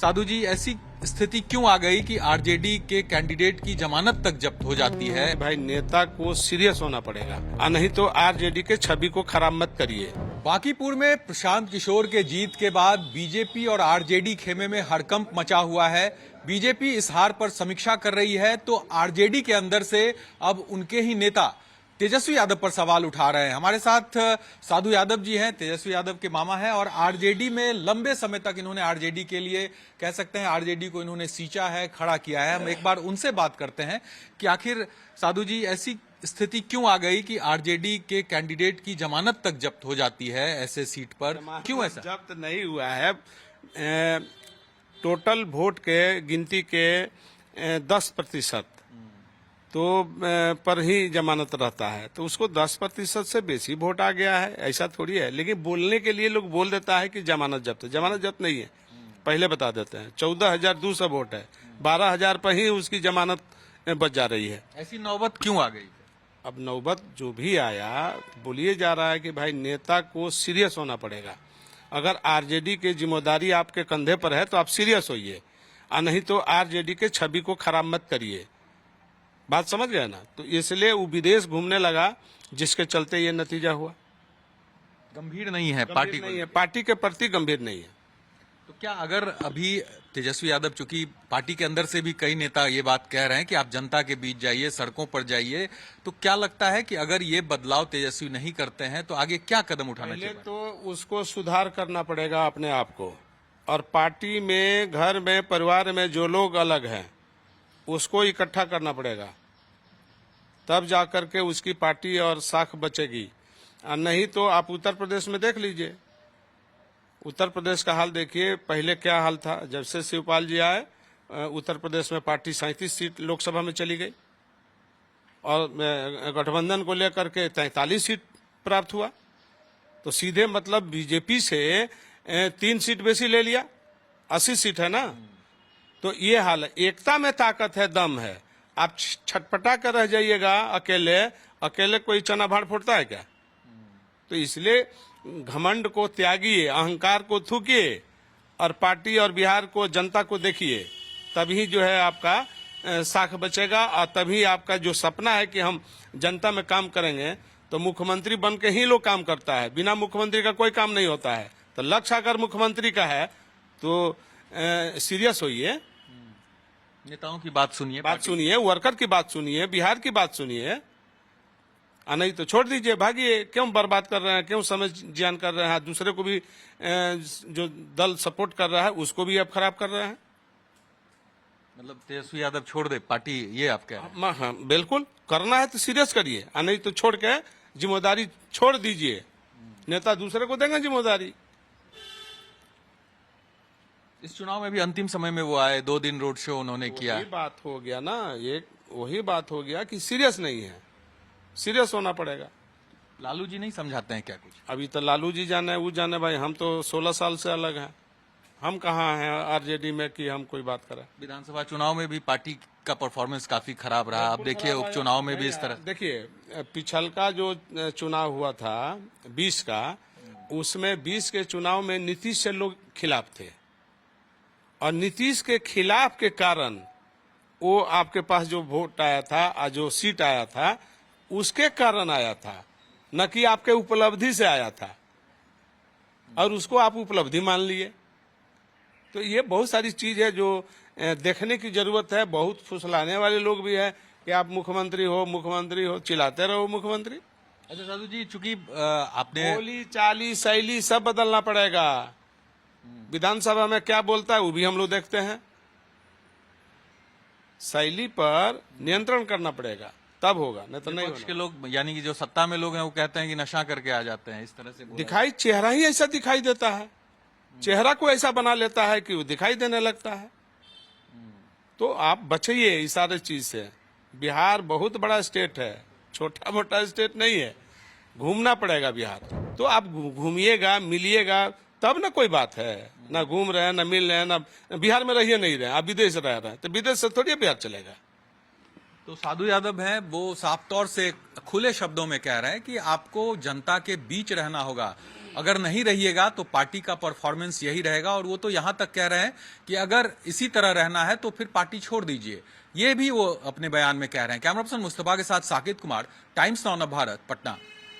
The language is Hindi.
साधु जी, ऐसी स्थिति क्यों आ गई कि आरजेडी के कैंडिडेट की जमानत तक जब्त हो जाती है? भाई नेता को सीरियस होना पड़ेगा, और नहीं तो आरजेडी के छवि को खराब मत करिए। बांकीपुर में प्रशांत किशोर के जीत के बाद बीजेपी और आरजेडी खेमे में हड़कंप मचा हुआ है। बीजेपी इस हार पर समीक्षा कर रही है तो आरजेडी के अंदर से अब उनके ही नेता तेजस्वी यादव पर सवाल उठा रहे हैं। हमारे साथ साधु यादव जी हैं, तेजस्वी यादव के मामा हैं, और आरजेडी में लंबे समय तक इन्होंने आरजेडी के लिए, कह सकते हैं आरजेडी को इन्होंने सींचा है, खड़ा किया है। हम एक बार उनसे बात करते हैं कि आखिर साधु जी, ऐसी स्थिति क्यों आ गई कि आरजेडी के कैंडिडेट की जमानत तक जब्त हो जाती है ऐसे सीट पर? क्यों ऐसा? जब्त नहीं हुआ है, टोटल वोट के गिनती के 10% तो पर ही जमानत रहता है, तो उसको 10% से बेसी वोट आ गया है, ऐसा थोड़ी है। लेकिन बोलने के लिए लोग बोल देता है कि जमानत जब्त है। जमानत जब्त नहीं है, पहले बता देते हैं। 14,200 वोट है, 12,000 पर ही उसकी जमानत बच जा रही है। ऐसी नौबत क्यों आ गई? अब नौबत जो भी आया, बोलिए जा रहा है कि भाई नेता को सीरियस होना पड़ेगा। अगर आरजेडी की जिम्मेदारी आपके कंधे पर है तो आप सीरियस होइए, और नहीं तो आरजेडी के छवि को खराब मत करिए। बात समझ गए ना? तो इसलिए वो विदेश घूमने लगा, जिसके चलते ये नतीजा हुआ। गंभीर नहीं है पार्टी नहीं है, पार्टी के प्रति गंभीर नहीं है। तो क्या अगर अभी तेजस्वी यादव, चूंकि पार्टी के अंदर से भी कई नेता ये बात कह रहे हैं कि आप जनता के बीच जाइए, सड़कों पर जाइए, तो क्या लगता है कि अगर ये बदलाव तेजस्वी नहीं करते हैं तो आगे क्या कदम उठाना चाहिए? तो उसको सुधार करना पड़ेगा अपने आप को, और पार्टी में, घर में, परिवार में जो लोग अलग हैं उसको इकट्ठा करना पड़ेगा, तब जाकर के उसकी पार्टी और साख बचेगी। और नहीं तो आप उत्तर प्रदेश में देख लीजिए, उत्तर प्रदेश का हाल देखिए। पहले क्या हाल था, जब से शिवपाल जी आए उत्तर प्रदेश में पार्टी 37 सीट लोकसभा में चली गई, और गठबंधन को लेकर के 43 सीट प्राप्त हुआ। तो सीधे मतलब बीजेपी से 3 सीट बेसी ले लिया, 80 सीट है ना। तो ये हाल है। एकता में ताकत है, दम है। आप छटपटा कर रह जाइएगा अकेले, अकेले कोई चना भाड़ फोड़ता है क्या? तो इसलिए घमंड को त्यागिए, अहंकार को थूकिए, और पार्टी और बिहार को, जनता को देखिए, तभी जो है आपका साख बचेगा। और तभी आपका जो सपना है कि हम जनता में काम करेंगे, तो मुख्यमंत्री बन के ही लोग काम करता है, बिना मुख्यमंत्री का कोई काम नहीं होता है। तो लक्ष्य अगर मुख्यमंत्री का है तो सीरियस होइए, नेताओं की बात सुनिए, वर्कर की बात सुनिए, बिहार की बात सुनिए, और नहीं तो छोड़ दीजिए, भागिए। क्यों बर्बाद कर रहे हैं, क्यों समय जियान कर रहे हैं? दूसरे को भी जो दल सपोर्ट कर रहा है उसको भी आप खराब कर रहे हैं। मतलब तेजस्वी यादव छोड़ दे पार्टी, ये आप कह रहे हैं? हाँ, बिल्कुल। करना है तो सीरियस करिए, और नहीं तो छोड़ के जिम्मेदारी छोड़ दीजिए। नेता दूसरे को देंगे जिम्मेदारी। इस चुनाव में भी अंतिम समय में वो आए, 2 दिन रोड शो उन्होंने किया। वही बात हो गया ना, ये वही बात हो गया कि सीरियस नहीं है, सीरियस होना पड़ेगा। लालू जी नहीं समझाते हैं क्या कुछ? अभी तो लालू जी जाने, वो जाने। भाई हम तो 16 साल से अलग हैं, हम कहाँ हैं आरजेडी में कि हम कोई बात करें। विधानसभा चुनाव में भी पार्टी का परफॉर्मेंस काफी खराब रहा। अब देखिए उपचुनाव में भी इस तरह। देखिए, पिछल का जो चुनाव हुआ था 20 का, उसमें 20 के चुनाव में नीतीश से लोग खिलाफ थे, और नीतीश के खिलाफ के कारण वो आपके पास जो वोट आया था और जो सीट आया था, उसके कारण आया था, न कि आपके उपलब्धि से आया था, और उसको आप उपलब्धि मान लिए। तो ये बहुत सारी चीज है जो देखने की जरूरत है। बहुत फुसलाने वाले लोग भी है कि आप मुख्यमंत्री हो, चिल्लाते रहो मुख्यमंत्री। अच्छा साधु जी, चूंकि आपने बोली, चाली, शैली सब बदलना पड़ेगा। विधानसभा में क्या बोलता है वो भी हम लोग देखते हैं। शैली पर नियंत्रण करना पड़ेगा, तब होगा, नहीं तो नहीं होगा। के लोग, यानी कि जो सत्ता में लोग हैं, वो कहते हैं कि नशा करके आ जाते हैं, इस तरह से दिखाई, चेहरा ही ऐसा दिखाई देता है, चेहरा को ऐसा बना लेता है कि वो दिखाई देने लगता है। तो आप बचिए इस सारे चीज से। बिहार बहुत बड़ा स्टेट है, छोटा मोटा स्टेट नहीं है। घूमना पड़ेगा बिहार। तो आप घूमिएगा, मिलिएगा, तब ना कोई बात है। ना घूम रहे हैं, ना मिल रहे हैं, ना बिहार में रहिए नहीं रहे, आप विदेश रह रहे हैं, तो विदेश से थोड़ी बिहार चलेगा। तो साधु यादव हैं, वो साफ तौर से खुले शब्दों में कह रहे हैं कि आपको जनता के बीच रहना होगा। अगर नहीं रहिएगा तो पार्टी का परफॉर्मेंस यही रहेगा। और वो तो यहां तक कह रहे हैं कि अगर इसी तरह रहना है तो फिर पार्टी छोड़ दीजिए। ये भी वो अपने बयान में कह रहे हैं। कैमरा पर्सन मुस्तफा के साथ साकिब कुमार, टाइम्स नाउ भारत, पटना।